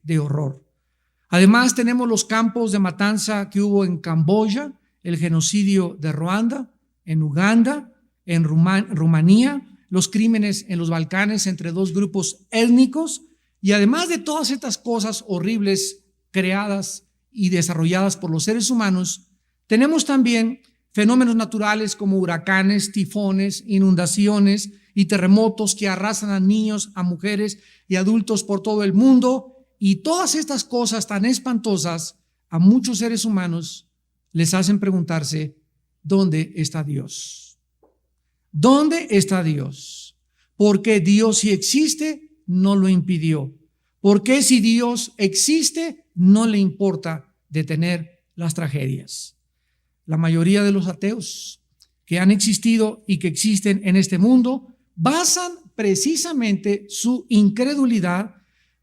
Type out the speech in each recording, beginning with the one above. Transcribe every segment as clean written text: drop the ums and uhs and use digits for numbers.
de horror. Además, tenemos los campos de matanza que hubo en Camboya, el genocidio de Ruanda, en Uganda, en Rumanía, los crímenes en los Balcanes entre dos grupos étnicos, y además de todas estas cosas horribles creadas y desarrolladas por los seres humanos, tenemos también fenómenos naturales como huracanes, tifones, inundaciones y terremotos que arrasan a niños, a mujeres y adultos por todo el mundo. Y todas estas cosas tan espantosas a muchos seres humanos les hacen preguntarse, ¿dónde está Dios? ¿Dónde está Dios? Porque Dios, si existe, no lo impidió. Porque si Dios existe, no le importa detener las tragedias. La mayoría de los ateos que han existido y que existen en este mundo basan precisamente su incredulidad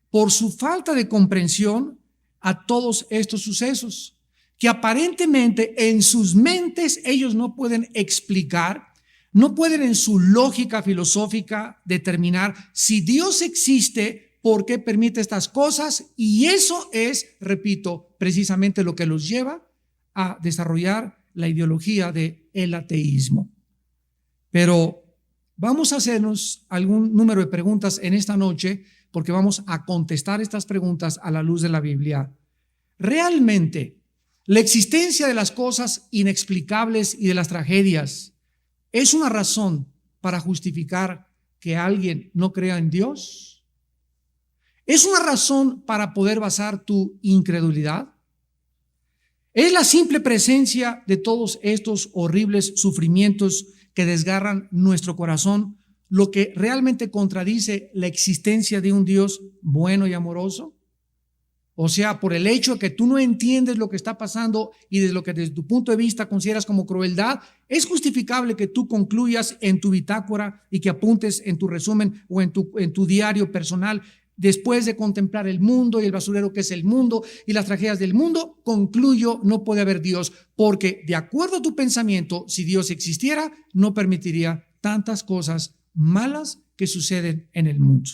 por su falta de comprensión a todos estos sucesos, que aparentemente en sus mentes ellos no pueden explicar, no pueden en su lógica filosófica determinar si Dios existe, por qué permite estas cosas, y eso es, repito, precisamente lo que los lleva a desarrollar la ideología del ateísmo. Pero vamos a hacernos algún número de preguntas en esta noche, porque vamos a contestar estas preguntas a la luz de la Biblia. ¿Realmente la existencia de las cosas inexplicables y de las tragedias es una razón para justificar que alguien no crea en Dios? ¿Es una razón para poder basar tu incredulidad? ¿Es la simple presencia de todos estos horribles sufrimientos que desgarran nuestro corazón lo que realmente contradice la existencia de un Dios bueno y amoroso? O sea, por el hecho de que tú no entiendes lo que está pasando y desde lo que desde tu punto de vista consideras como crueldad, es justificable que tú concluyas en tu bitácora y que apuntes en tu resumen o en tu diario personal, después de contemplar el mundo y el basurero que es el mundo y las tragedias del mundo, concluyo no puede haber Dios, porque de acuerdo a tu pensamiento, si Dios existiera, no permitiría tantas cosas malas que suceden en el mundo.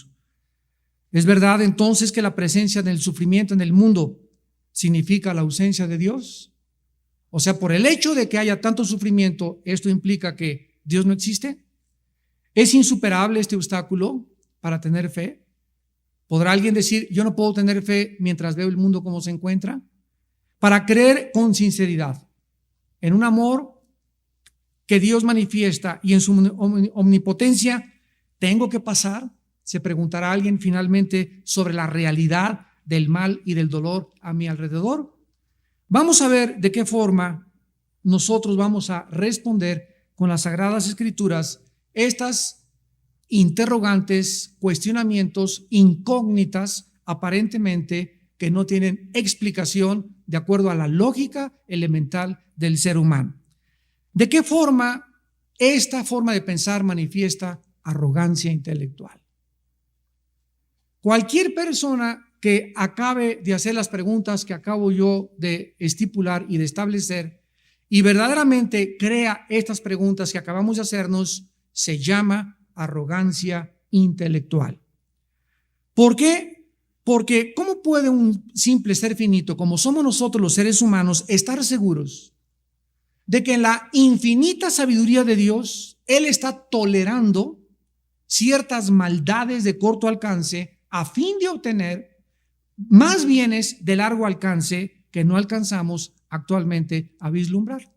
¿Es verdad entonces que la presencia del sufrimiento en el mundo significa la ausencia de Dios? O sea, por el hecho de que haya tanto sufrimiento, ¿esto implica que Dios no existe? ¿Es insuperable este obstáculo para tener fe? ¿Podrá alguien decir, yo no puedo tener fe mientras veo el mundo como se encuentra? Para creer con sinceridad en un amor que Dios manifiesta y en su omnipotencia, ¿tengo que pasar? Se preguntará alguien finalmente sobre la realidad del mal y del dolor a mi alrededor. Vamos a ver de qué forma nosotros vamos a responder con las Sagradas Escrituras estas interrogantes, cuestionamientos, incógnitas, aparentemente que no tienen explicación de acuerdo a la lógica elemental del ser humano. ¿De qué forma esta forma de pensar manifiesta arrogancia intelectual? Cualquier persona que acabe de hacer las preguntas que acabo yo de estipular y de establecer y verdaderamente crea estas preguntas que acabamos de hacernos, se llama arrogancia intelectual. ¿Por qué? Porque ¿cómo puede un simple ser finito como somos nosotros los seres humanos estar seguros de que en la infinita sabiduría de Dios Él está tolerando ciertas maldades de corto alcance a fin de obtener más bienes de largo alcance que no alcanzamos actualmente a vislumbrar?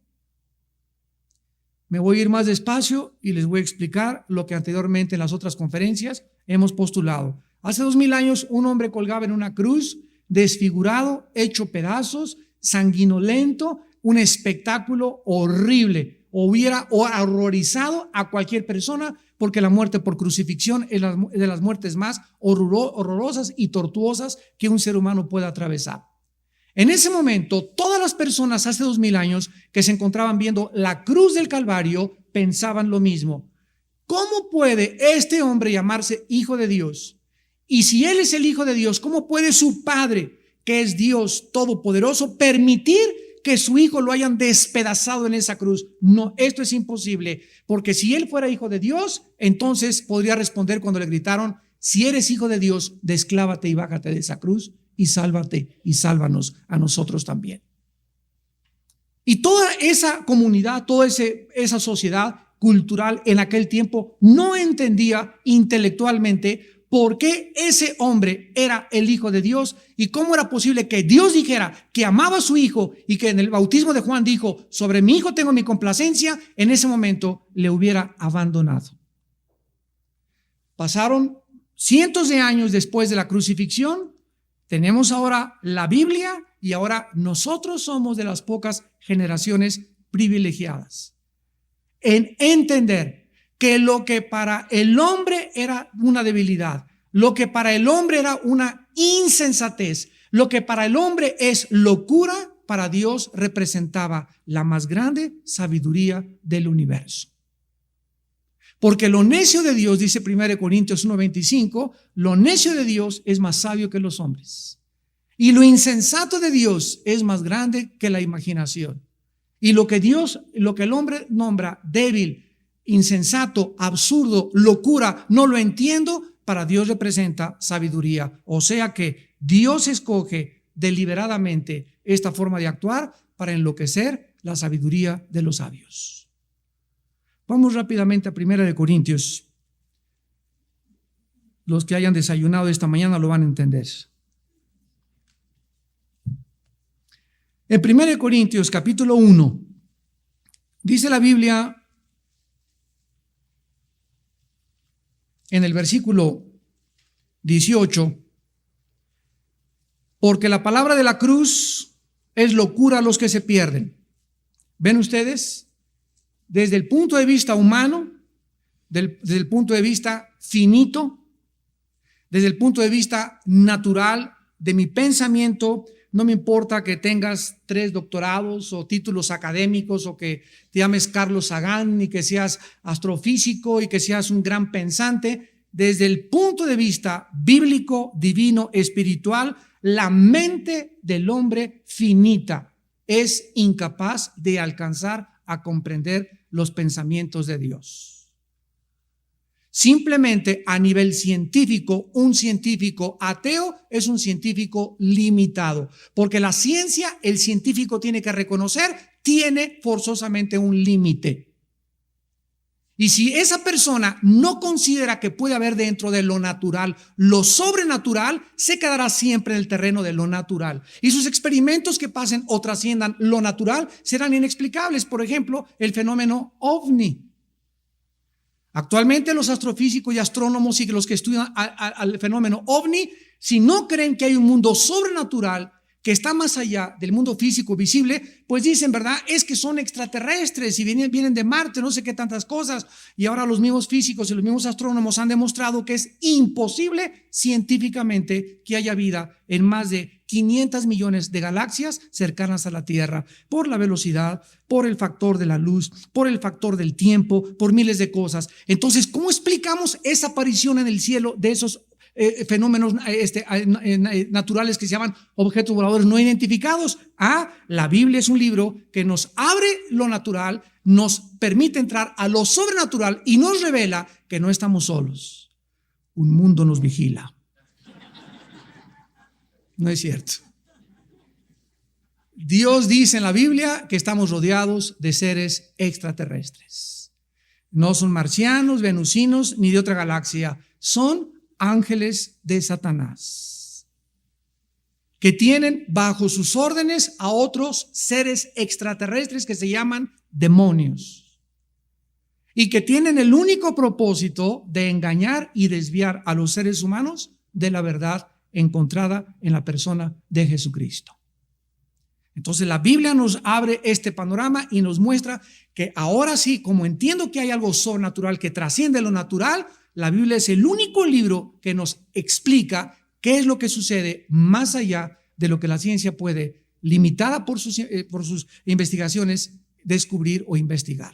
Me voy a ir más despacio y les voy a explicar lo que anteriormente en las otras conferencias hemos postulado. Hace 2000 años un hombre colgaba en una cruz, desfigurado, hecho pedazos, sanguinolento, un espectáculo horrible. Hubiera horrorizado a cualquier persona porque la muerte por crucifixión es de las muertes más horrorosas y tortuosas que un ser humano pueda atravesar. En ese momento, todas las personas hace 2000 años que se encontraban viendo la cruz del Calvario pensaban lo mismo. ¿Cómo puede este hombre llamarse hijo de Dios? Y si él es el hijo de Dios, ¿cómo puede su Padre, que es Dios todopoderoso, permitir que su hijo lo hayan despedazado en esa cruz? No, esto es imposible, porque si él fuera hijo de Dios, entonces podría responder cuando le gritaron, si eres hijo de Dios, desclávate y bájate de esa cruz. y sálvate y sálvanos a nosotros también. Y toda esa comunidad, toda esa sociedad cultural en aquel tiempo no entendía intelectualmente por qué ese hombre era el Hijo de Dios y cómo era posible que Dios dijera que amaba a su Hijo y que en el bautismo de Juan dijo, sobre mi Hijo tengo mi complacencia, en ese momento le hubiera abandonado. Pasaron cientos de años después de la crucifixión, tenemos ahora la Biblia y ahora nosotros somos de las pocas generaciones privilegiadas en entender que lo que para el hombre era una debilidad, lo que para el hombre era una insensatez, lo que para el hombre es locura, para Dios representaba la más grande sabiduría del universo. Porque lo necio de Dios, dice 1 Corintios 1:25, lo necio de Dios es más sabio que los hombres. Y lo insensato de Dios es más grande que la imaginación. Y lo que el hombre nombra débil, insensato, absurdo, locura, no lo entiendo, para Dios representa sabiduría. O sea que Dios escoge deliberadamente esta forma de actuar para enloquecer la sabiduría de los sabios. Vamos rápidamente a 1 Corintios. Los que hayan desayunado esta mañana lo van a entender. En 1 Corintios capítulo 1, dice la Biblia en el versículo 18, porque la palabra de la cruz es locura a los que se pierden. ¿Ven ustedes? Desde el punto de vista humano, desde el punto de vista finito, desde el punto de vista natural de mi pensamiento, no me importa que tengas 3 doctorados o títulos académicos o que te llames Carlos Sagan y que seas astrofísico y que seas un gran pensante. Desde el punto de vista bíblico, divino, espiritual, la mente del hombre finita es incapaz de alcanzar a comprender los pensamientos de Dios. Simplemente a nivel científico, un científico ateo es un científico limitado, porque la ciencia, el científico tiene que reconocer, tiene forzosamente un límite. Y si esa persona no considera que puede haber dentro de lo natural lo sobrenatural, se quedará siempre en el terreno de lo natural. Y sus experimentos que pasen o trasciendan lo natural serán inexplicables. Por ejemplo, el fenómeno ovni. Actualmente los astrofísicos y astrónomos y los que estudian al fenómeno ovni, si no creen que hay un mundo sobrenatural que está más allá del mundo físico visible, pues dicen, ¿verdad? Es que son extraterrestres y vienen de Marte, no sé qué tantas cosas. Y ahora los mismos físicos y los mismos astrónomos han demostrado que es imposible científicamente que haya vida en más de 500 millones de galaxias cercanas a la Tierra, por la velocidad, por el factor de la luz, por el factor del tiempo, por miles de cosas. Entonces, ¿cómo explicamos esa aparición en el cielo de esos fenómenos naturales que se llaman objetos voladores no identificados? La Biblia es un libro que nos abre lo natural, nos permite entrar a lo sobrenatural y nos revela que no estamos solos. Un mundo nos vigila. No es cierto. Dios dice en la Biblia que estamos rodeados de seres extraterrestres. No son marcianos, venusinos, ni de otra galaxia. Son ángeles de Satanás, que tienen bajo sus órdenes a otros seres extraterrestres que se llaman demonios y que tienen el único propósito de engañar y desviar a los seres humanos de la verdad encontrada en la persona de Jesucristo. Entonces la Biblia nos abre este panorama y nos muestra que ahora sí, como entiendo que hay algo sobrenatural que trasciende lo natural, la Biblia es el único libro que nos explica qué es lo que sucede más allá de lo que la ciencia puede, limitada por sus investigaciones, descubrir o investigar.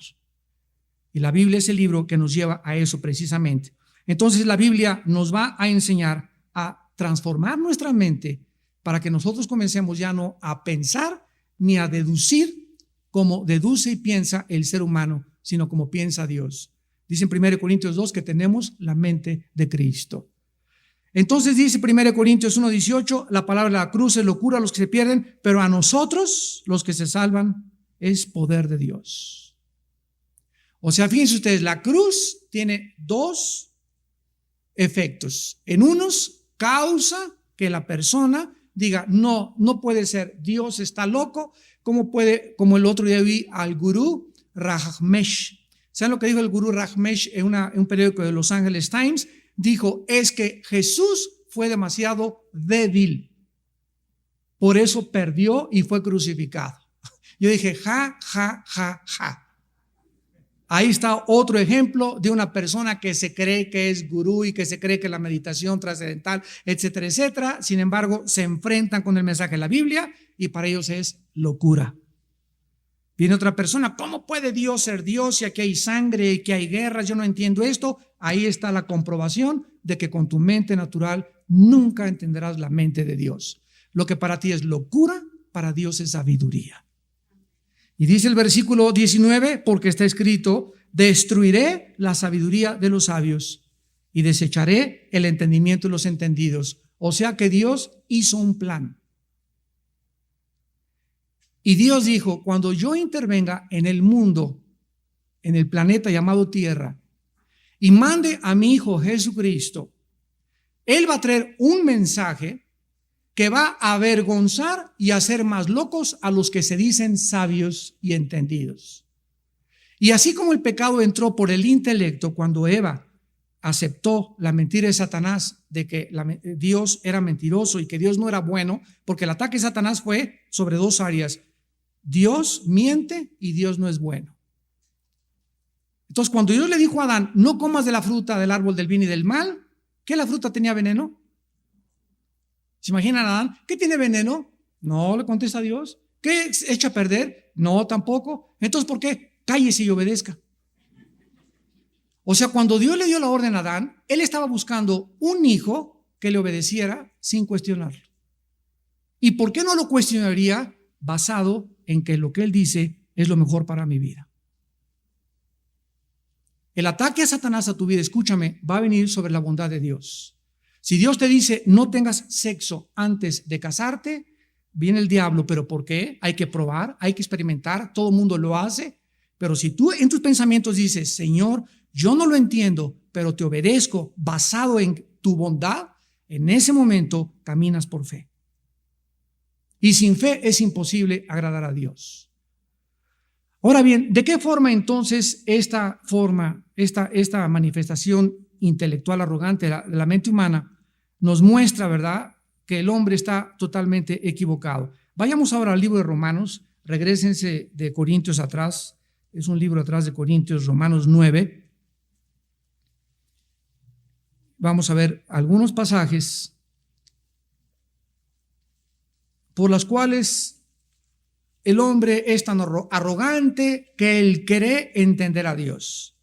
Y la Biblia es el libro que nos lleva a eso precisamente. Entonces la Biblia nos va a enseñar a transformar nuestra mente para que nosotros comencemos ya no a pensar ni a deducir como deduce y piensa el ser humano, sino como piensa Dios. Dice en 1 Corintios 2 que tenemos la mente de Cristo. Entonces dice 1 Corintios 1:18, la palabra de la cruz es locura a los que se pierden, pero a nosotros, los que se salvan, es poder de Dios. O sea, fíjense ustedes, la cruz tiene dos efectos. En unos, causa que la persona diga, no puede ser, Dios está loco. ¿Cómo puede? Como el otro día vi al gurú Rajneesh. ¿Saben lo que dijo el gurú Rajneesh en un periódico de Los Angeles Times? Dijo, es que Jesús fue demasiado débil. Por eso perdió y fue crucificado. Yo dije, ja. Ahí está otro ejemplo de una persona que se cree que es gurú y que se cree que la meditación trascendental, etcétera, etcétera. Sin embargo, se enfrentan con el mensaje de la Biblia y para ellos es locura. Viene otra persona, ¿cómo puede Dios ser Dios si aquí hay sangre y que hay guerras? Yo no entiendo esto. Ahí está la comprobación de que con tu mente natural nunca entenderás la mente de Dios. Lo que para ti es locura, para Dios es sabiduría. Y dice el versículo 19, porque está escrito, destruiré la sabiduría de los sabios y desecharé el entendimiento de los entendidos. O sea que Dios hizo un plan. Y Dios dijo, cuando yo intervenga en el mundo, en el planeta llamado Tierra, y mande a mi Hijo Jesucristo, Él va a traer un mensaje que va a avergonzar y hacer más locos a los que se dicen sabios y entendidos. Y así como el pecado entró por el intelecto cuando Eva aceptó la mentira de Satanás de que Dios era mentiroso y que Dios no era bueno, porque el ataque de Satanás fue sobre dos áreas. Dios miente y Dios no es bueno. Entonces, cuando Dios le dijo a Adán, no comas de la fruta del árbol del bien y del mal, ¿qué la fruta tenía veneno? ¿Se imaginan a Adán? ¿Qué tiene veneno? No, le contesta Dios. ¿Qué echa a perder? No, tampoco. Entonces, ¿por qué? Cállese y obedezca. O sea, cuando Dios le dio la orden a Adán, él estaba buscando un hijo que le obedeciera sin cuestionarlo. ¿Y por qué no lo cuestionaría? Basado en que lo que él dice es lo mejor para mi vida. El ataque a Satanás a tu vida, escúchame, va a venir sobre la bondad de Dios. Si Dios te dice no tengas sexo antes de casarte, viene el diablo. ¿Pero por qué? Hay que probar, hay que experimentar, todo el mundo lo hace. Pero si tú en tus pensamientos dices, Señor, yo no lo entiendo, pero te obedezco basado en tu bondad, en ese momento caminas por fe. Y sin fe es imposible agradar a Dios. Ahora bien, ¿de qué forma entonces esta manifestación intelectual arrogante de la mente humana nos muestra, verdad, que el hombre está totalmente equivocado? Vayamos ahora al libro de Romanos, regrésense de Corintios atrás, es un libro atrás de Corintios, Romanos 9. Vamos a ver algunos pasajes por los cuales el hombre es tan arrogante que él cree entender a Dios.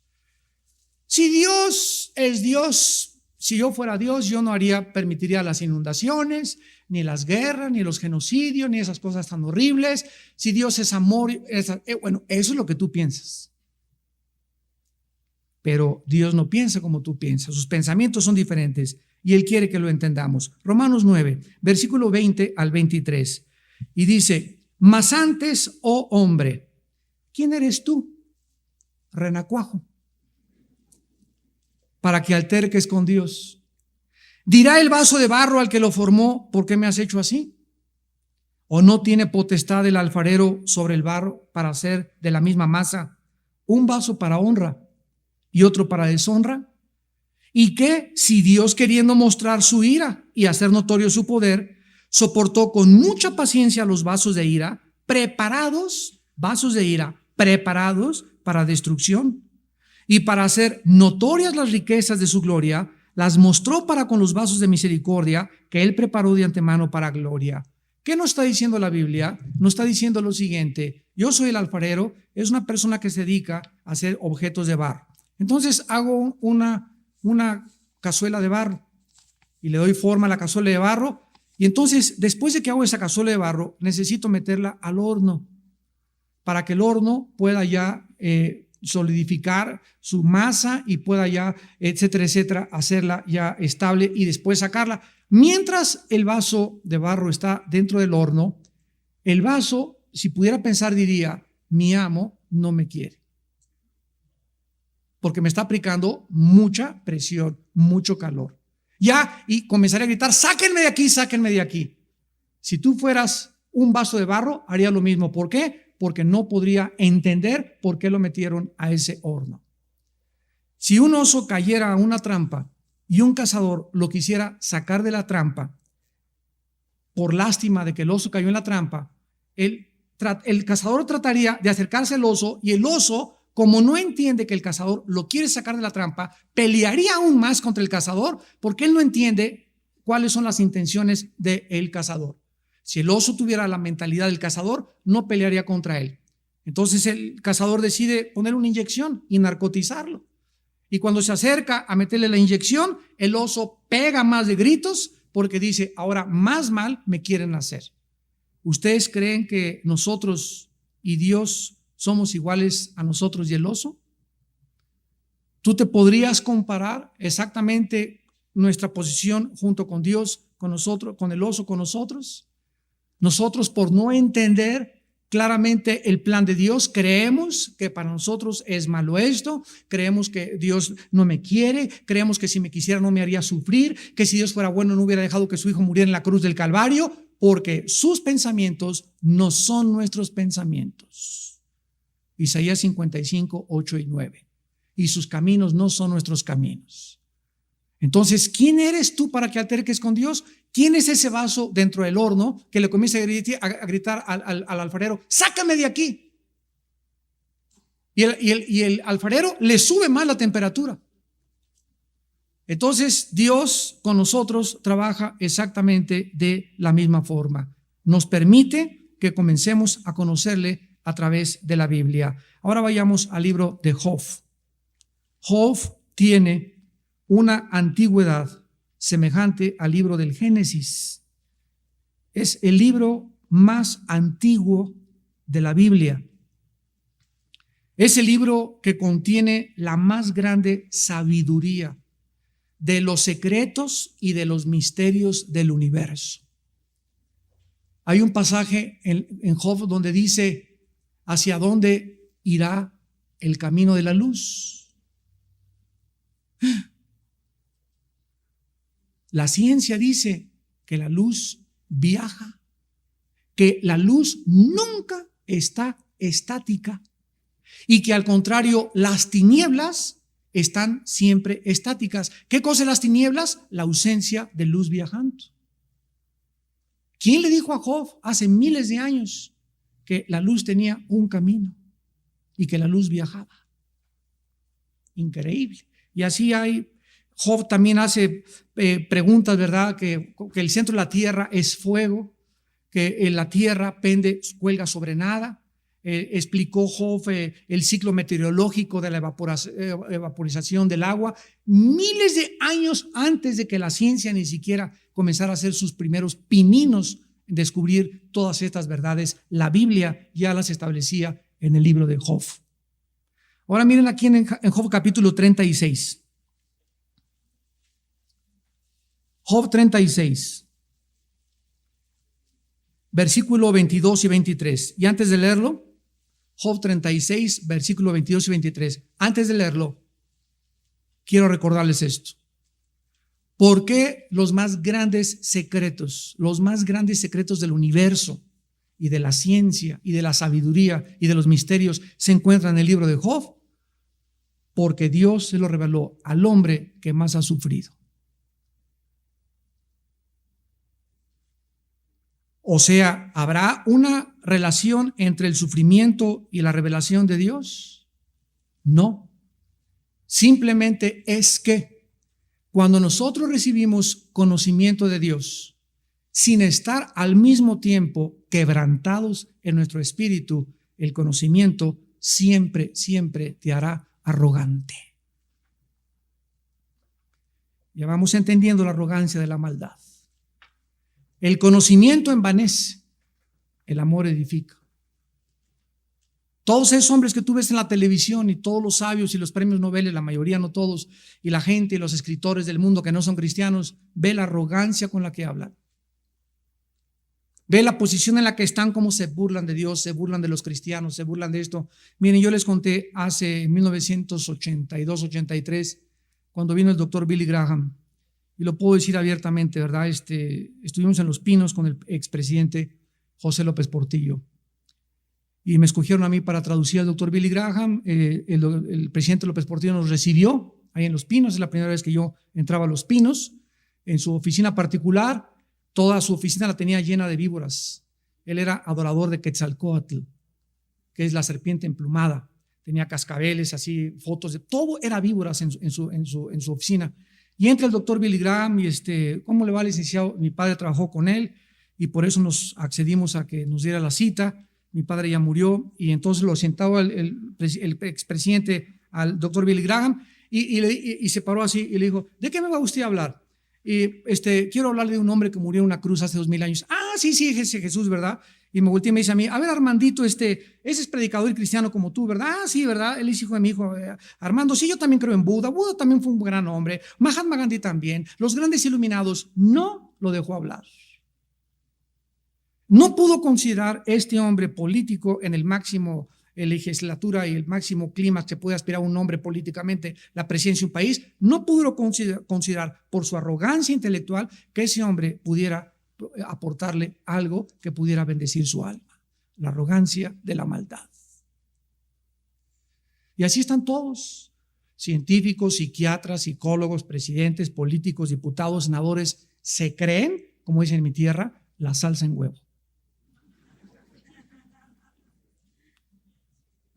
Si Dios es Dios, si yo fuera Dios, yo no permitiría las inundaciones, ni las guerras, ni los genocidios, ni esas cosas tan horribles. Si Dios es amor, bueno, eso es lo que tú piensas. Pero Dios no piensa como tú piensas, sus pensamientos son diferentes y Él quiere que lo entendamos. Romanos 9, versículo 20 al 23, y dice, mas antes, oh hombre, ¿quién eres tú? Renacuajo, para que alterques con Dios. ¿Dirá el vaso de barro al que lo formó, ¿por qué me has hecho así? ¿O no tiene potestad el alfarero sobre el barro para hacer de la misma masa un vaso para honra y otro para deshonra? ¿Y qué si Dios, queriendo mostrar su ira y hacer notorio su poder, soportó con mucha paciencia los vasos de ira, vasos de ira, preparados para destrucción, y para hacer notorias las riquezas de su gloria, las mostró para con los vasos de misericordia que Él preparó de antemano para gloria? ¿Qué nos está diciendo la Biblia? Nos está diciendo lo siguiente: yo soy el alfarero, es una persona que se dedica a hacer objetos de barro. Entonces hago una cazuela de barro y le doy forma a la cazuela de barro, y entonces después de que hago esa cazuela de barro necesito meterla al horno para que el horno pueda ya solidificar su masa y pueda ya, etcétera, etcétera, hacerla ya estable y después sacarla. Mientras el vaso de barro está dentro del horno, el vaso, si pudiera pensar, diría: mi amo no me quiere, porque me está aplicando mucha presión, mucho calor. Ya, y comenzaría a gritar: sáquenme de aquí, sáquenme de aquí. Si tú fueras un vaso de barro, haría lo mismo. ¿Por qué? Porque no podría entender por qué lo metieron a ese horno. Si un oso cayera a una trampa y un cazador lo quisiera sacar de la trampa, por lástima de que el oso cayó en la trampa, el cazador trataría de acercarse al oso, y el oso, como no entiende que el cazador lo quiere sacar de la trampa, pelearía aún más contra el cazador, porque él no entiende cuáles son las intenciones del cazador. Si el oso tuviera la mentalidad del cazador, no pelearía contra él. Entonces el cazador decide poner una inyección y narcotizarlo. Y cuando se acerca a meterle la inyección, el oso pega más de gritos porque dice: ahora más mal me quieren hacer. ¿Ustedes creen que nosotros y Dios somos iguales a nosotros y el oso? ¿Tú te podrías comparar exactamente nuestra posición junto con Dios, con nosotros, con el oso, con nosotros? Nosotros, por no entender claramente el plan de Dios, creemos que para nosotros es malo esto, creemos que Dios no me quiere, creemos que si me quisiera no me haría sufrir, que si Dios fuera bueno no hubiera dejado que su hijo muriera en la cruz del Calvario, porque sus pensamientos no son nuestros pensamientos. Isaías 55, 8 y 9. Y sus caminos no son nuestros caminos. Entonces, ¿quién eres tú para que alterques con Dios? ¿Quién es ese vaso dentro del horno que le comienza a gritar al alfarero: sácame de aquí? Y el alfarero le sube más la temperatura. Entonces, Dios con nosotros trabaja exactamente de la misma forma. Nos permite que comencemos a conocerle a través de la Biblia. Ahora vayamos al libro de Job. Job tiene una antigüedad semejante al libro del Génesis. Es el libro más antiguo de la Biblia. Es el libro que contiene la más grande sabiduría de los secretos y de los misterios del universo. Hay un pasaje en Job donde dice: ¿hacia dónde irá el camino de la luz? La ciencia dice que la luz viaja, que la luz nunca está estática y que al contrario las tinieblas están siempre estáticas. ¿Qué cosa es las tinieblas? La ausencia de luz viajando. ¿Quién le dijo a Job hace miles de años que la luz tenía un camino y que la luz viajaba? Increíble. Y así hay. Job también hace preguntas, ¿verdad? Que el centro de la tierra es fuego, que la tierra cuelga sobre nada. Explicó Job el ciclo meteorológico de la evaporización del agua miles de años antes de que la ciencia ni siquiera comenzara a hacer sus primeros pininos en descubrir todas estas verdades. La Biblia ya las establecía en el libro de Job. Ahora miren aquí en Job capítulo 36. Job 36, versículo 22 y 23. Y antes de leerlo, Job 36, versículo 22 y 23. Antes de leerlo, quiero recordarles esto. ¿Por qué los más grandes secretos del universo y de la ciencia y de la sabiduría y de los misterios se encuentran en el libro de Job? Porque Dios se lo reveló al hombre que más ha sufrido. O sea, ¿habrá una relación entre el sufrimiento y la revelación de Dios? No. Simplemente es que cuando nosotros recibimos conocimiento de Dios, sin estar al mismo tiempo quebrantados en nuestro espíritu, el conocimiento siempre te hará arrogante. Ya vamos entendiendo la arrogancia de la maldad. El conocimiento envanece, el amor edifica. Todos esos hombres que tú ves en la televisión y todos los sabios y los premios Nobel, la mayoría, no todos, y la gente y los escritores del mundo que no son cristianos, ve la arrogancia con la que hablan. Ve la posición en la que están, cómo se burlan de Dios, se burlan de los cristianos, se burlan de esto. Miren, yo les conté hace 1982-83, cuando vino el doctor Billy Graham, y lo puedo decir abiertamente, ¿verdad? Estuvimos en Los Pinos con el expresidente José López Portillo. Y me escogieron a mí para traducir al doctor Billy Graham. El presidente López Portillo nos recibió ahí en Los Pinos. Es la primera vez que yo entraba a Los Pinos. En su oficina particular, toda su oficina la tenía llena de víboras. Él era adorador de Quetzalcóatl, que es la serpiente emplumada. Tenía cascabeles, así, fotos de todo, era víboras en su oficina. Y entra el doctor Billy Graham y ¿cómo le va, licenciado? Mi padre trabajó con él y por eso nos accedimos a que nos diera la cita. Mi padre ya murió y entonces lo sentaba el expresidente al doctor Billy Graham y se paró así y le dijo, ¿de qué me va usted a hablar? Y quiero hablar de un hombre que murió en una cruz hace 2000 años. Ah, sí, ese Jesús, ¿verdad? Y me volteé y me dice a mí, a ver, Armandito, ese es predicador cristiano como tú, ¿verdad? Ah, sí, ¿verdad? Él es hijo de mi hijo Armando. Sí, yo también creo en Buda. Buda también fue un gran hombre. Mahatma Gandhi también. Los grandes iluminados. No lo dejó hablar. No pudo considerar este hombre político en el máximo legislatura y el máximo clima que puede aspirar un hombre políticamente, la presidencia de un país. No pudo considerar por su arrogancia intelectual que ese hombre pudiera aportarle algo que pudiera bendecir su alma. La arrogancia de la maldad. Y así están todos, científicos, psiquiatras, psicólogos, presidentes, políticos, diputados, senadores, se creen, como dicen en mi tierra, la salsa en huevo.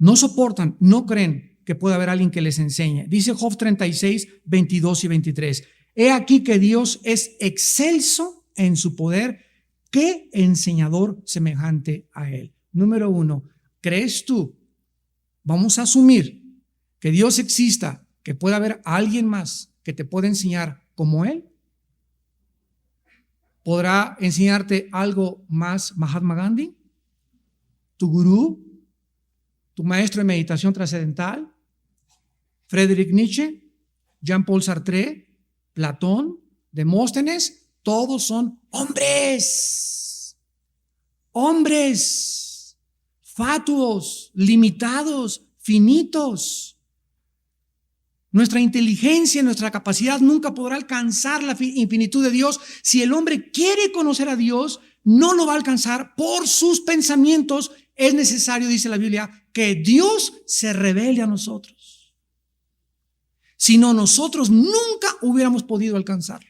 No soportan, no creen que pueda haber alguien que les enseñe. Dice Job 36, 22 y 23. He aquí que Dios es excelso en su poder. ¿Qué enseñador semejante a él? Número 1, ¿crees tú? Vamos a asumir que Dios exista, que pueda haber alguien más que te pueda enseñar como él. ¿Podrá enseñarte algo más Mahatma Gandhi? ¿Tu gurú? ¿Tu maestro de meditación trascendental? Friedrich Nietzsche, Jean-Paul Sartre, Platón, Demóstenes, todos son hombres, fatuos, limitados, finitos. Nuestra inteligencia, nuestra capacidad nunca podrá alcanzar la infinitud de Dios. Si el hombre quiere conocer a Dios, no lo va a alcanzar por sus pensamientos. Es necesario, dice la Biblia, que Dios se revele a nosotros. Si no, nosotros nunca hubiéramos podido alcanzarlo.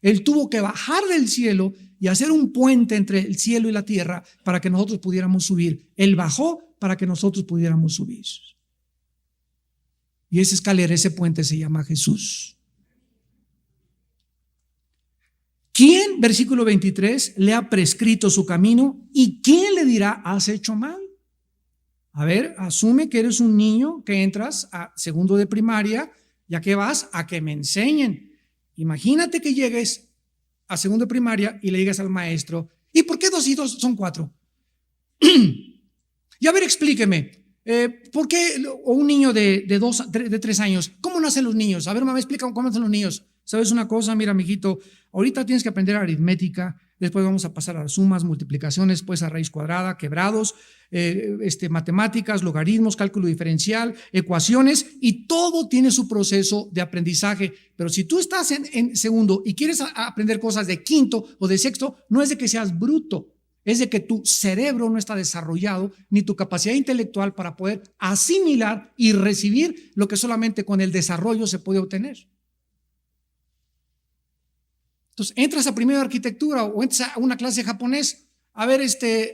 Él tuvo que bajar del cielo y hacer un puente entre el cielo y la tierra para que nosotros pudiéramos subir. Él bajó para que nosotros pudiéramos subir. Y esa escalera, ese puente se llama Jesús. ¿Quién, versículo 23, le ha prescrito su camino? ¿Y quién le dirá, has hecho mal? A ver, asume que eres un niño que entras a segundo de primaria, ya que vas a que me enseñen. Imagínate que llegues a segundo de primaria y le digas al maestro, ¿y por qué 2 y 2 son 4? Y a ver, explíqueme, ¿por qué o un niño de 3 años, cómo nacen los niños? A ver, mamá, explica cómo nacen los niños. ¿Sabes una cosa? Mira, mijito, ahorita tienes que aprender aritmética, después vamos a pasar a las sumas, multiplicaciones, después a raíz cuadrada, quebrados, matemáticas, logaritmos, cálculo diferencial, ecuaciones, y todo tiene su proceso de aprendizaje. Pero si tú estás en segundo y quieres aprender cosas de quinto o de sexto, no es de que seas bruto, es de que tu cerebro no está desarrollado, ni tu capacidad intelectual para poder asimilar y recibir lo que solamente con el desarrollo se puede obtener. Entonces, entras a primero de arquitectura o entras a una clase de japonés. A ver,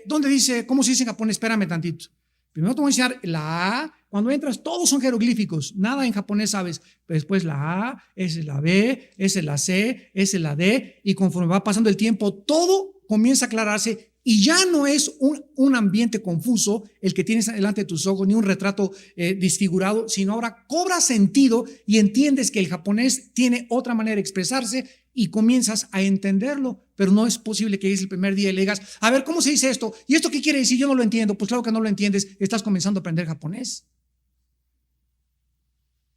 ¿dónde dice, cómo se dice en japonés? Espérame tantito. Primero te voy a enseñar la A. Cuando entras, todos son jeroglíficos. Nada en japonés sabes. Pero después la A, esa es la B, esa es la C, esa es la D. Y conforme va pasando el tiempo, todo comienza a aclararse. Y ya no es un ambiente confuso el que tienes delante de tus ojos, ni un retrato desfigurado, sino ahora cobra sentido y entiendes que el japonés tiene otra manera de expresarse y comienzas a entenderlo, pero no es posible que llegues el primer día y le digas, a ver, ¿cómo se dice esto? ¿Y esto qué quiere decir? Yo no lo entiendo. Pues claro que no lo entiendes, estás comenzando a aprender japonés.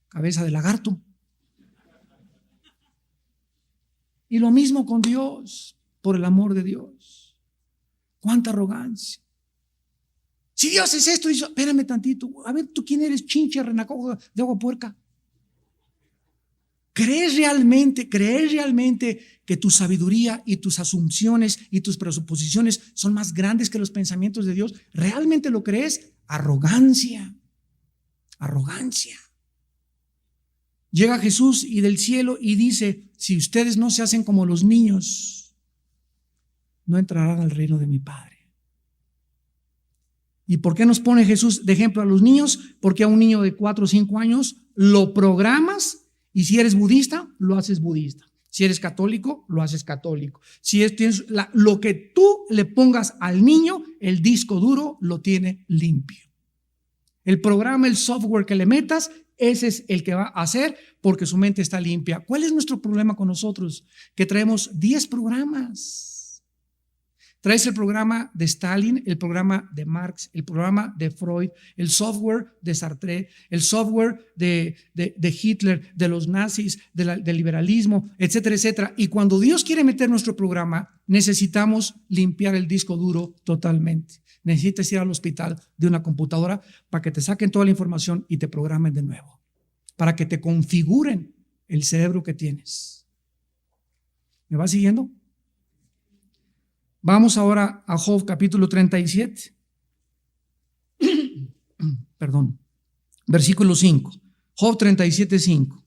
Cabeza de lagarto. Y lo mismo con Dios, por el amor de Dios. Cuánta arrogancia. Si Dios es esto, dice, espérame tantito, a ver, ¿tú quién eres? Chinche, renacuajo de agua puerca. ¿Crees realmente que tu sabiduría y tus asunciones y tus presuposiciones son más grandes que los pensamientos de Dios? ¿Realmente lo crees? Arrogancia. Arrogancia. Llega Jesús y del cielo y dice, si ustedes no se hacen como los niños, no entrarán al reino de mi Padre. ¿Y por qué nos pone Jesús de ejemplo a los niños? Porque a un niño de 4 o 5 años lo programas. Y si eres budista, lo haces budista. Si eres católico, lo haces católico. Si tienes lo que tú le pongas al niño, el disco duro lo tiene limpio. El programa, el software que le metas, ese es el que va a hacer porque su mente está limpia. ¿Cuál es nuestro problema con nosotros? Que traemos 10 programas. Traes el programa de Stalin, el programa de Marx, el programa de Freud, el software de Sartre, el software de Hitler, de los nazis, del liberalismo, etcétera, etcétera. Y cuando Dios quiere meter nuestro programa, necesitamos limpiar el disco duro totalmente. Necesitas ir al hospital de una computadora para que te saquen toda la información y te programen de nuevo, para que te configuren el cerebro que tienes. ¿Me vas siguiendo? Vamos ahora a Job capítulo 37. Perdón. Versículo 5. Job 37, 5.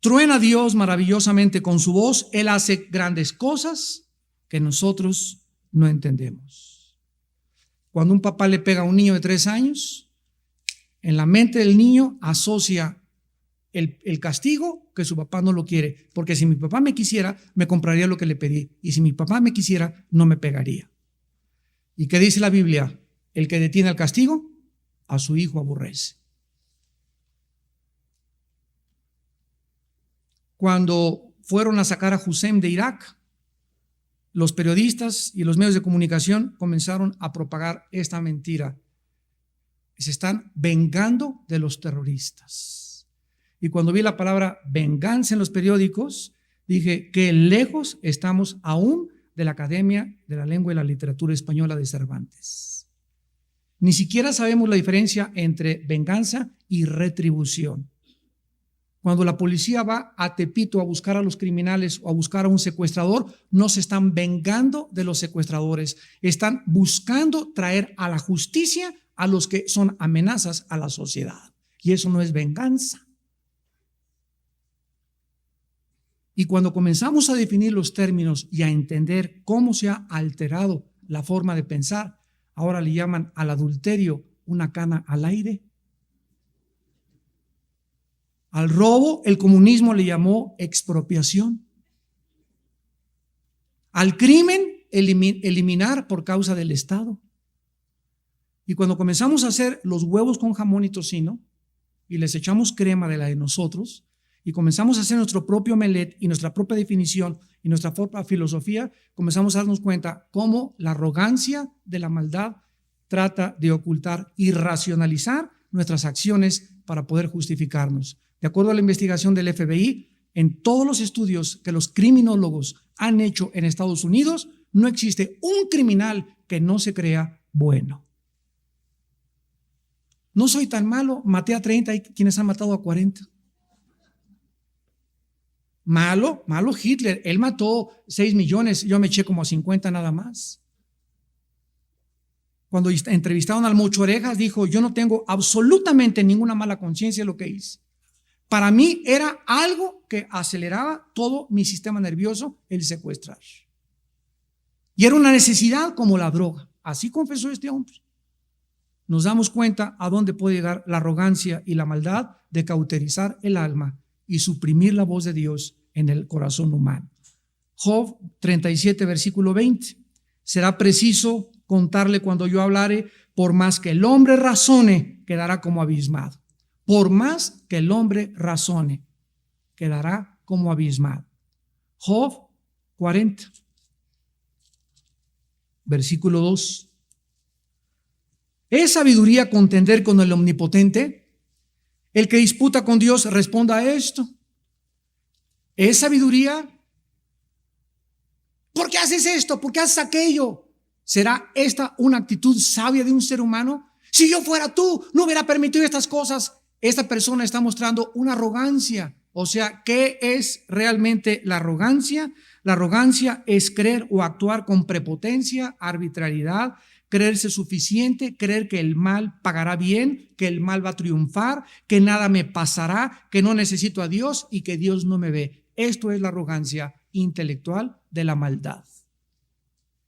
Truena Dios maravillosamente con su voz. Él hace grandes cosas que nosotros no entendemos. Cuando un papá le pega a un niño de 3 años, en la mente del niño asocia el castigo que su papá no lo quiere, porque si mi papá me quisiera, me compraría lo que le pedí, y si mi papá me quisiera, no me pegaría. ¿Y qué dice la Biblia? El que detiene el castigo, a su hijo aborrece. Cuando fueron a sacar a Hussein de Irak, los periodistas y los medios de comunicación comenzaron a propagar esta mentira. Se están vengando de los terroristas. Y cuando vi la palabra venganza en los periódicos, dije que lejos estamos aún de la Academia de la Lengua y la Literatura Española de Cervantes. Ni siquiera sabemos la diferencia entre venganza y retribución. Cuando la policía va a Tepito a buscar a los criminales o a buscar a un secuestrador, no se están vengando de los secuestradores, están buscando traer a la justicia a los que son amenazas a la sociedad. Y eso no es venganza. Y cuando comenzamos a definir los términos y a entender cómo se ha alterado la forma de pensar, ahora le llaman al adulterio una cana al aire. Al robo, el comunismo le llamó expropiación. Al crimen, eliminar por causa del Estado. Y cuando comenzamos a hacer los huevos con jamón y tocino y les echamos crema de la de nosotros, y comenzamos a hacer nuestro propio omelette y nuestra propia definición y nuestra propia filosofía, comenzamos a darnos cuenta cómo la arrogancia de la maldad trata de ocultar y racionalizar nuestras acciones para poder justificarnos. De acuerdo a la investigación del FBI, en todos los estudios que los criminólogos han hecho en Estados Unidos, no existe un criminal que no se crea bueno. No soy tan malo, maté a 30 y quienes han matado a 40. Malo Hitler, él mató 6 millones, yo me eché como a 50 nada más. Cuando entrevistaron al Mocho Orejas, dijo, yo no tengo absolutamente ninguna mala conciencia de lo que hice. Para mí era algo que aceleraba todo mi sistema nervioso, el secuestrar. Y era una necesidad como la droga. Así confesó este hombre. Nos damos cuenta a dónde puede llegar la arrogancia y la maldad de cauterizar el alma y suprimir la voz de Dios en el corazón humano. Job 37, versículo 20. Será preciso contarle cuando yo hablare, por más que el hombre razone, quedará como abismado. Por más que el hombre razone, quedará como abismado. Job 40, versículo 2. ¿Es sabiduría contender con el omnipotente? El que disputa con Dios responda a esto. ¿Es sabiduría? ¿Por qué haces esto? ¿Por qué haces aquello? ¿Será esta una actitud sabia de un ser humano? Si yo fuera tú, no hubiera permitido estas cosas. Esta persona está mostrando una arrogancia. O sea, ¿qué es realmente la arrogancia? La arrogancia es creer o actuar con prepotencia, arbitrariedad, creerse suficiente, creer que el mal pagará bien, que el mal va a triunfar, que nada me pasará, que no necesito a Dios y que Dios no me ve. Esto es la arrogancia intelectual de la maldad.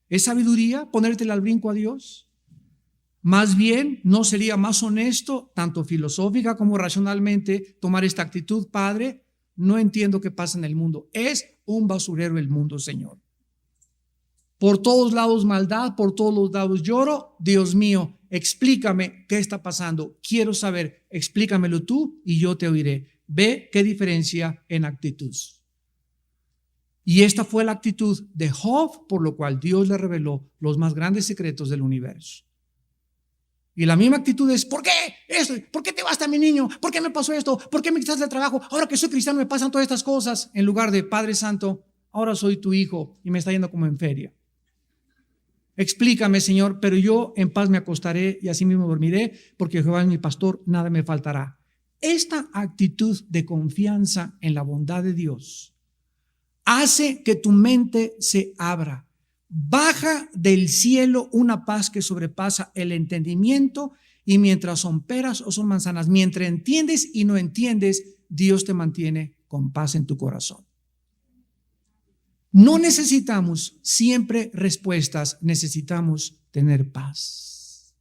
¿Es sabiduría ponértela al brinco a Dios? Más bien, ¿no sería más honesto, tanto filosófica como racionalmente, tomar esta actitud? Padre, no entiendo qué pasa en el mundo. Es un basurero el mundo, Señor. Por todos lados maldad, por todos los lados lloro. Dios mío, explícame qué está pasando. Quiero saber, explícamelo tú y yo te oiré. Ve qué diferencia en actitud. Y esta fue la actitud de Job, por lo cual Dios le reveló los más grandes secretos del universo. Y la misma actitud es: ¿por qué esto? ¿Por qué te vas a mi niño? ¿Por qué me pasó esto? ¿Por qué me quitaste el trabajo? Ahora que soy cristiano me pasan todas estas cosas. En lugar de: Padre Santo, ahora soy tu hijo y me está yendo como en feria. Explícame, Señor, pero yo en paz me acostaré y así mismo dormiré, porque Jehová es mi pastor, nada me faltará. Esta actitud de confianza en la bondad de Dios hace que tu mente se abra. Baja del cielo una paz que sobrepasa el entendimiento, y mientras son peras o son manzanas, mientras entiendes y no entiendes, Dios te mantiene con paz en tu corazón. No necesitamos siempre respuestas, necesitamos tener paz.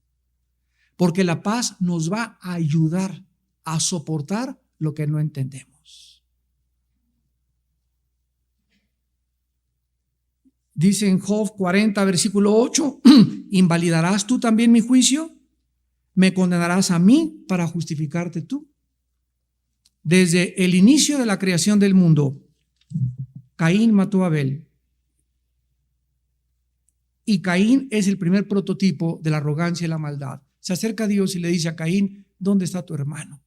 Porque la paz nos va a ayudar a soportar lo que no entendemos. Dice en Job 40, versículo 8, ¿invalidarás tú también mi juicio? ¿Me condenarás a mí para justificarte tú? Desde el inicio de la creación del mundo, Caín mató a Abel. Y Caín es el primer prototipo de la arrogancia y la maldad. Se acerca a Dios y le dice a Caín: ¿dónde está tu hermano?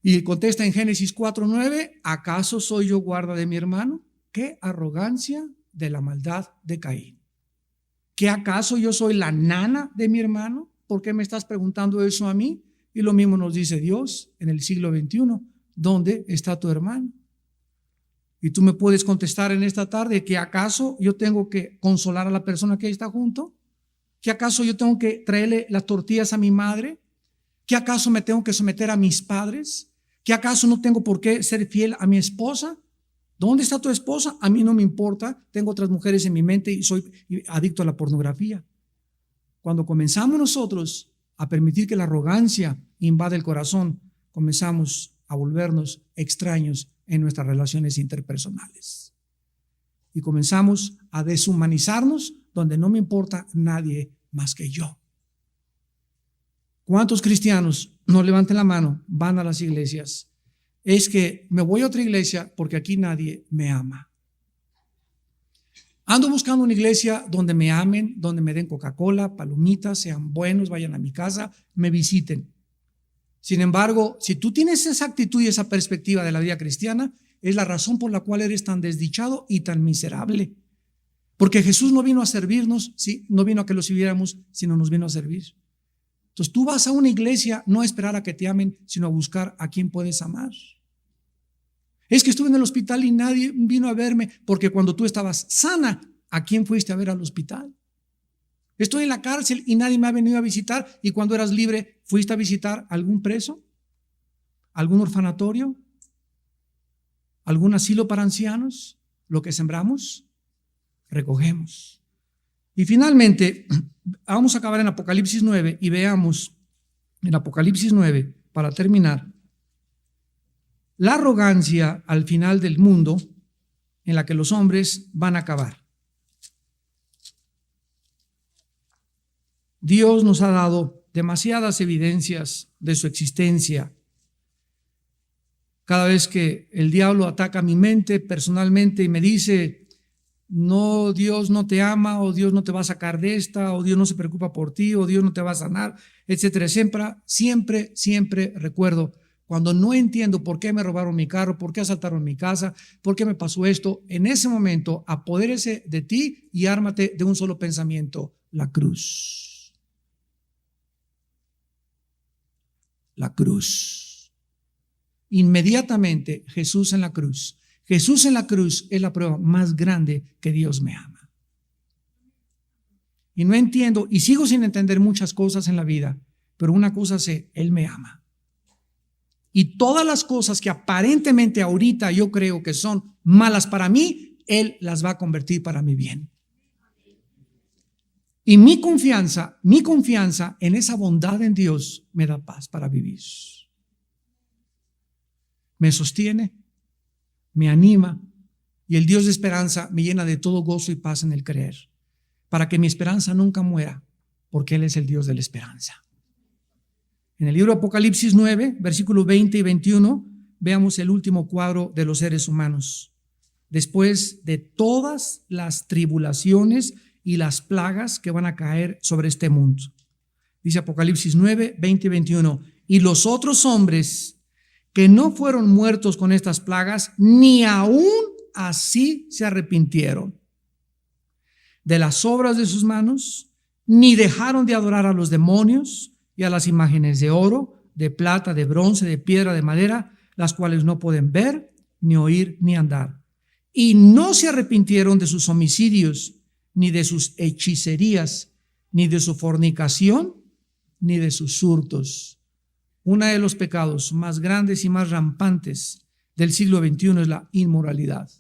Y contesta en Génesis 4:9: ¿acaso soy yo guarda de mi hermano? ¡Qué arrogancia de la maldad de Caín! ¿Qué acaso yo soy la nana de mi hermano? ¿Por qué me estás preguntando eso a mí? Y lo mismo nos dice Dios en el siglo XXI: ¿dónde está tu hermano? Y tú me puedes contestar en esta tarde: ¿que acaso yo tengo que consolar a la persona que está junto? ¿Que acaso yo tengo que traerle las tortillas a mi madre? ¿Que acaso me tengo que someter a mis padres? ¿Que acaso no tengo por qué ser fiel a mi esposa? ¿Dónde está tu esposa? A mí no me importa, tengo otras mujeres en mi mente y soy adicto a la pornografía. Cuando comenzamos nosotros a permitir que la arrogancia invada el corazón, comenzamos a volvernos extraños en nuestras relaciones interpersonales. Y comenzamos a deshumanizarnos donde no me importa nadie más que yo. ¿Cuántos cristianos, no levanten la mano, van a las iglesias? Es que me voy a otra iglesia porque aquí nadie me ama. Ando buscando una iglesia donde me amen, donde me den Coca-Cola, palomitas, sean buenos, vayan a mi casa, me visiten. Sin embargo, si tú tienes esa actitud y esa perspectiva de la vida cristiana, es la razón por la cual eres tan desdichado y tan miserable. Porque Jesús no vino a servirnos, ¿sí? No vino a que lo sirviéramos, sino nos vino a servir. Entonces tú vas a una iglesia no a esperar a que te amen, sino a buscar a quien puedes amar. Es que estuve en el hospital y nadie vino a verme, porque cuando tú estabas sana, ¿a quién fuiste a ver al hospital? Estoy en la cárcel y nadie me ha venido a visitar, y cuando eras libre, ¿fuiste a visitar algún preso? ¿Algún orfanatorio? ¿Algún asilo para ancianos? Lo que sembramos, recogemos. Y finalmente, vamos a acabar en Apocalipsis 9 y veamos en Apocalipsis 9, para terminar, la arrogancia al final del mundo en la que los hombres van a acabar. Dios nos ha dado demasiadas evidencias de su existencia. Cada vez que el diablo ataca mi mente personalmente y me dice, no, Dios no te ama, o Dios no te va a sacar de esta, o Dios no se preocupa por ti, o Dios no te va a sanar, etcétera, siempre recuerdo, cuando no entiendo por qué me robaron mi carro, por qué asaltaron mi casa, por qué me pasó esto, en ese momento apodérese de ti y ármate de un solo pensamiento: la cruz. La cruz. Inmediatamente Jesús en la cruz. Jesús en la cruz es la prueba más grande que Dios me ama. Y no entiendo, y sigo sin entender muchas cosas en la vida, pero una cosa sé: Él me ama. Y todas las cosas que aparentemente ahorita yo creo que son malas para mí, Él las va a convertir para mi bien. Y mi confianza en esa bondad en Dios me da paz para vivir. Me sostiene, me anima, y el Dios de esperanza me llena de todo gozo y paz en el creer, para que mi esperanza nunca muera, porque Él es el Dios de la esperanza. En el libro de Apocalipsis 9, versículos 20 y 21, veamos el último cuadro de los seres humanos. Después de todas las tribulaciones y las plagas que van a caer sobre este mundo. Dice Apocalipsis 9, 20 y 21, y los otros hombres que no fueron muertos con estas plagas, ni aún así se arrepintieron de las obras de sus manos, ni dejaron de adorar a los demonios y a las imágenes de oro, de plata, de bronce, de piedra, de madera, las cuales no pueden ver, ni oír, ni andar. Y no se arrepintieron de sus homicidios, ni de sus hechicerías, ni de su fornicación, ni de sus hurtos. Uno de los pecados más grandes y más rampantes del siglo XXI es la inmoralidad.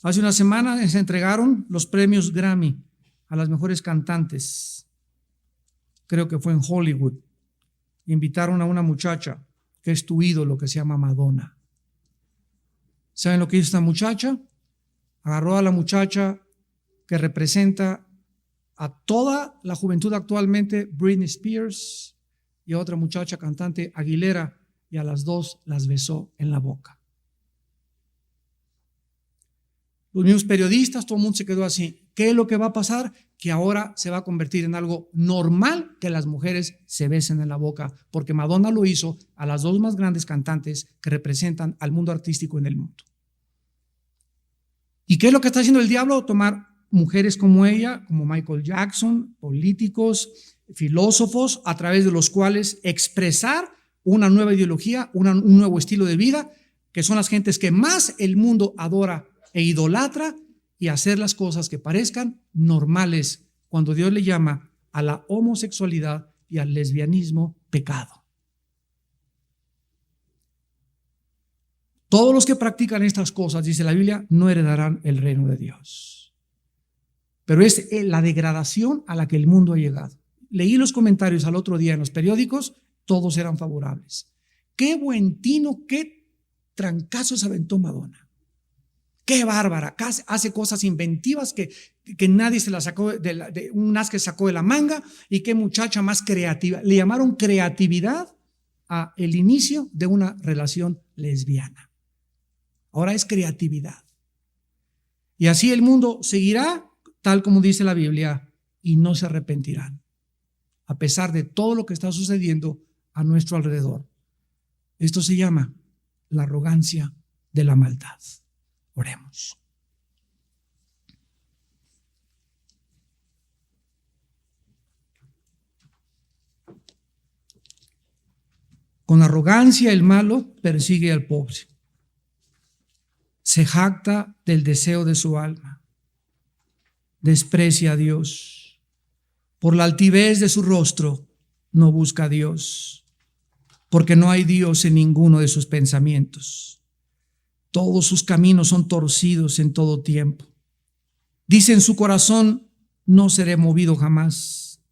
Hace una semana se entregaron los premios Grammy a las mejores cantantes. Creo que fue en Hollywood. Invitaron a una muchacha que es tu ídolo, que se llama Madonna. ¿Saben lo que hizo esta muchacha? Agarró a la muchacha que representa a toda la juventud actualmente, Britney Spears, y a otra muchacha cantante, Aguilera, y a las dos las besó en la boca. Los mismos periodistas, todo el mundo se quedó así. ¿Qué es lo que va a pasar? Que ahora se va a convertir en algo normal que las mujeres se besen en la boca, porque Madonna lo hizo a las dos más grandes cantantes que representan al mundo artístico en el mundo. ¿Y qué es lo que está haciendo el diablo? Tomar mujeres como ella, como Michael Jackson, políticos, filósofos, a través de los cuales expresar una nueva ideología, un nuevo estilo de vida, que son las gentes que más el mundo adora e idolatra, y hacer las cosas que parezcan normales cuando Dios le llama a la homosexualidad y al lesbianismo pecado. Todos los que practican estas cosas, dice la Biblia, no heredarán el reino de Dios. Pero es la degradación a la que el mundo ha llegado. Leí los comentarios al otro día en los periódicos, todos eran favorables. Qué buen tino, qué trancazo se aventó Madonna. Qué bárbara, hace cosas inventivas que nadie se la sacó, de un as que sacó de la manga, y qué muchacha más creativa. Le llamaron creatividad a el inicio de una relación lesbiana. Ahora es creatividad. Y así el mundo seguirá, tal como dice la Biblia, y no se arrepentirán, a pesar de todo lo que está sucediendo a nuestro alrededor. Esto se llama la arrogancia de la maldad. Oremos. Con arrogancia el malo persigue al pobre. Se jacta del deseo de su alma. Desprecia a Dios. Por la altivez de su rostro no busca a Dios, porque no hay Dios en ninguno de sus pensamientos. Todos sus caminos son torcidos en todo tiempo. Dice en su corazón: no seré movido jamás.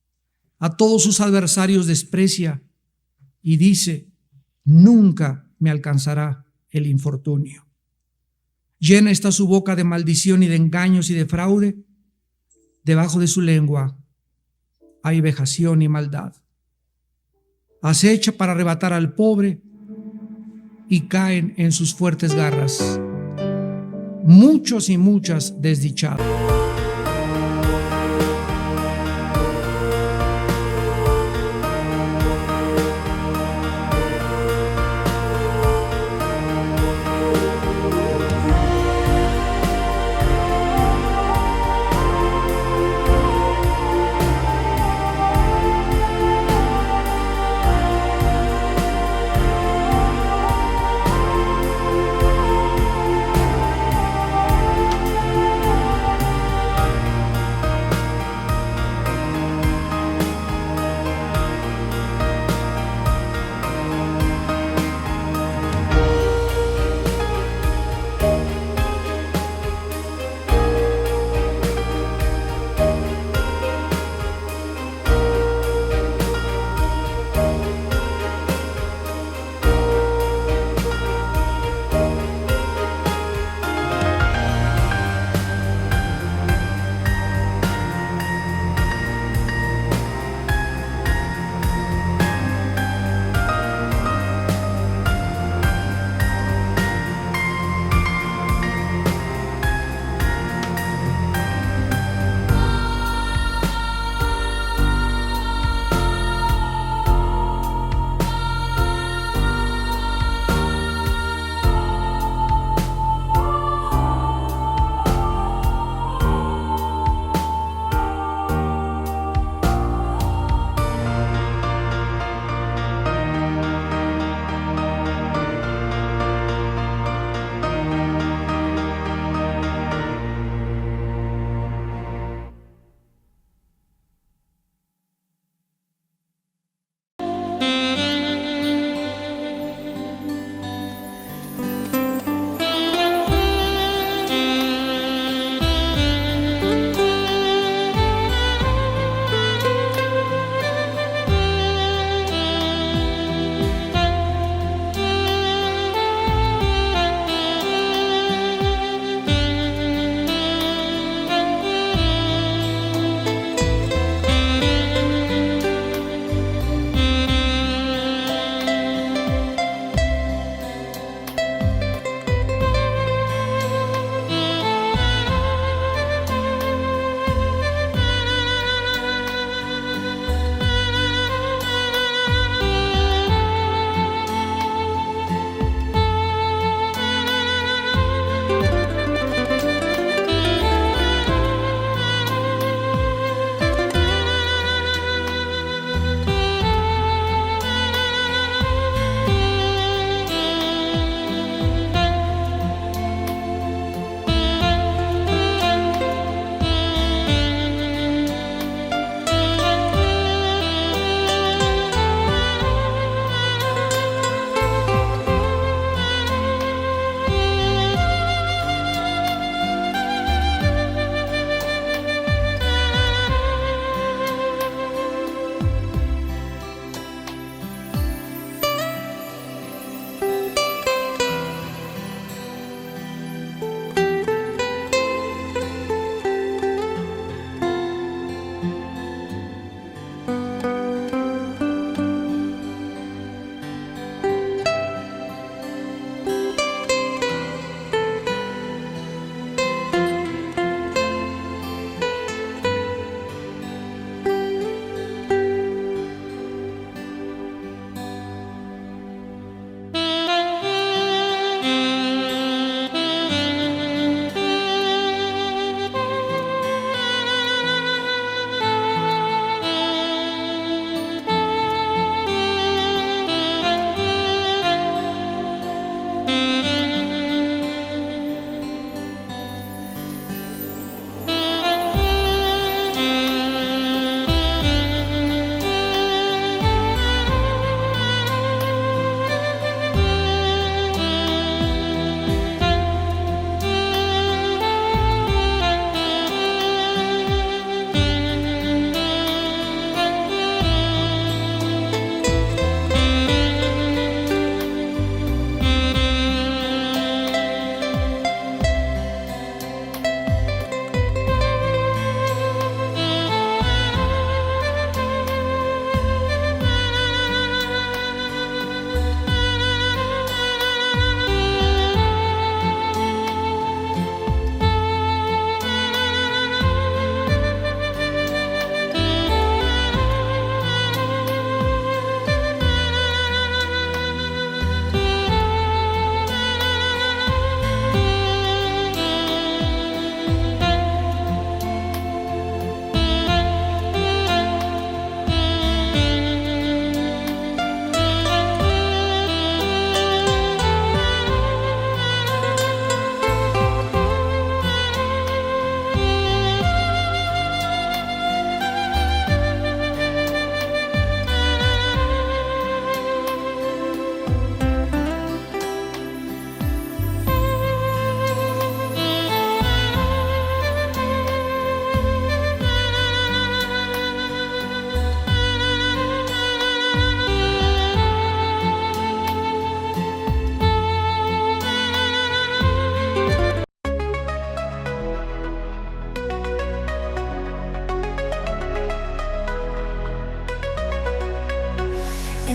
A todos sus adversarios desprecia y dice: nunca me alcanzará el infortunio. Llena está su boca de maldición y de engaños y de fraude. Debajo de su lengua hay vejación y maldad. Acecha para arrebatar al pobre y caen en sus fuertes garras. Muchos y muchas desdichadas.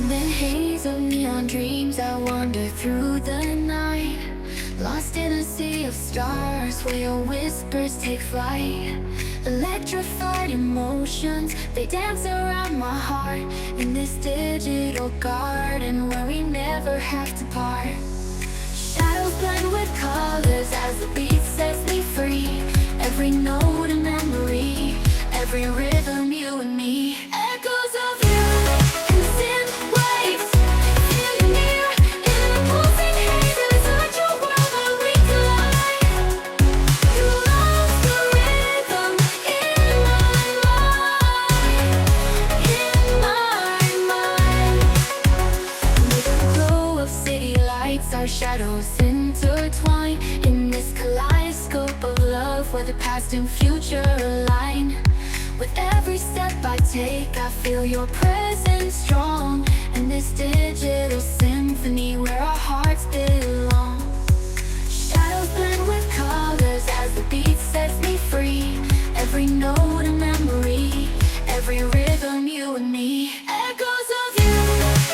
In the haze of neon dreams I wander through the night, lost in a sea of stars where your whispers take flight. Electrified emotions, they dance around my heart, in this digital garden where we never have to part. Shadows blend with colors as the beat sets me free. Every note a memory, every rhythm you and me. Echoes of you in the synth waves, feel you near in the pulsing haze. Inside your world where we collide. You lost the rhythm in my mind, in my mind. With the glow of city lights, our shadows intertwine in this kaleidoscope of love where the past and future align. With every step I take, I feel your presence strong, in this digital symphony where our hearts belong. Shadows blend with colors as the beat sets me free. Every note a memory, every rhythm you and me. Echoes of you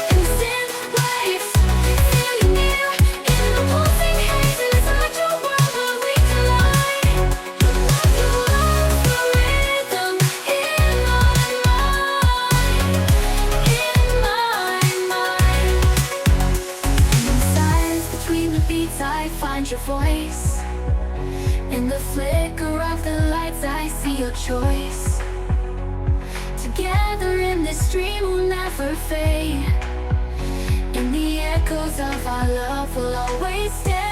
in synth waves, feel you near in the pulsing haze. Inside your world where we collide. You love the rhythm in my mind, in my mind. And in silence between the beats I find your voice. In the flicker of the lights I see your choice. Together in this dream we'll never fade. In the echoes of our love we'll always stay.